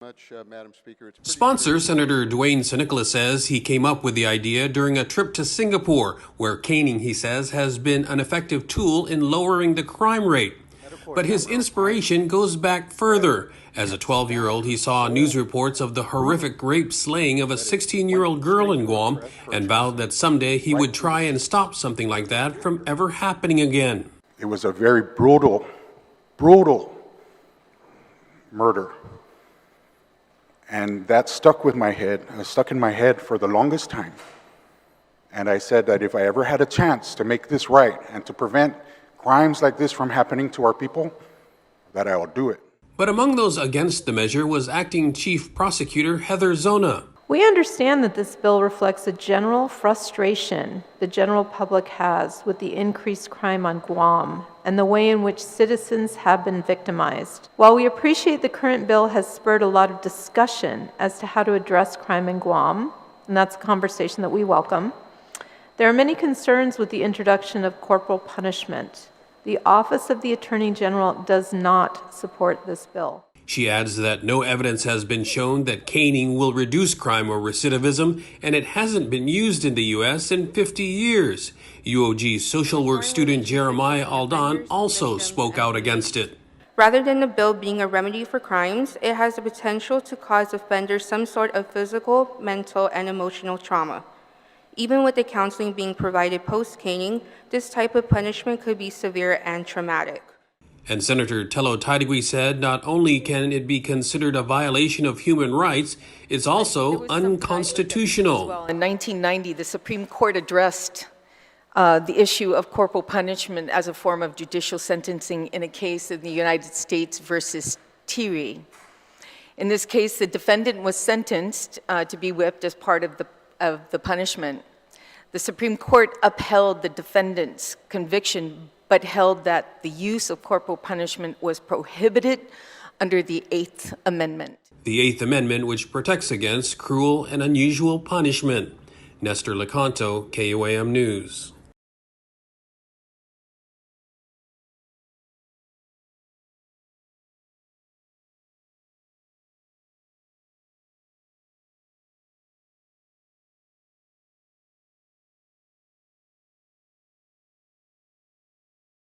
Madam Speaker. Sponsor Senator Dwayne Sinicola says he came up with the idea during a trip to Singapore, where caning, he says, has been an effective tool in lowering the crime rate. But his inspiration goes back further. As a 12-year-old, he saw news reports of the horrific rape slaying of a 16-year-old girl in Guam and vowed that someday he would try and stop something like that from ever happening again. It was a very brutal murder. And that stuck in my head for the longest time. And I said that if I ever had a chance to make this right and to prevent crimes like this from happening to our people, that I will do it. But among those against the measure was Acting Chief Prosecutor Heather Zona. We understand that this bill reflects a general frustration the general public has with the increased crime on Guam and the way in which citizens have been victimized. While we appreciate the current bill has spurred a lot of discussion as to how to address crime in Guam, and that's a conversation that we welcome, there are many concerns with the introduction of corporal punishment. The Office of the Attorney General does not support this bill. She adds that no evidence has been shown that caning will reduce crime or recidivism, and it hasn't been used in the U.S. in 50 years. UOG social work student Jeremiah Aldan also spoke out against it. Rather than the bill being a remedy for crimes, it has the potential to cause offenders some sort of physical, mental, and emotional trauma. Even with the counseling being provided post-caning, this type of punishment could be severe and traumatic. And Senator Tello Taitigui said not only can it be considered a violation of human rights, it's also unconstitutional. Well, in 1990, the Supreme Court addressed the issue of corporal punishment as a form of judicial sentencing in a case in the United States versus Thierry. In this case, the defendant was sentenced to be whipped as part of the punishment. The Supreme Court upheld the defendant's conviction, but held that the use of corporal punishment was prohibited under the Eighth Amendment. The Eighth Amendment, which protects against cruel and unusual punishment. Nestor Lecanto, KUAM News.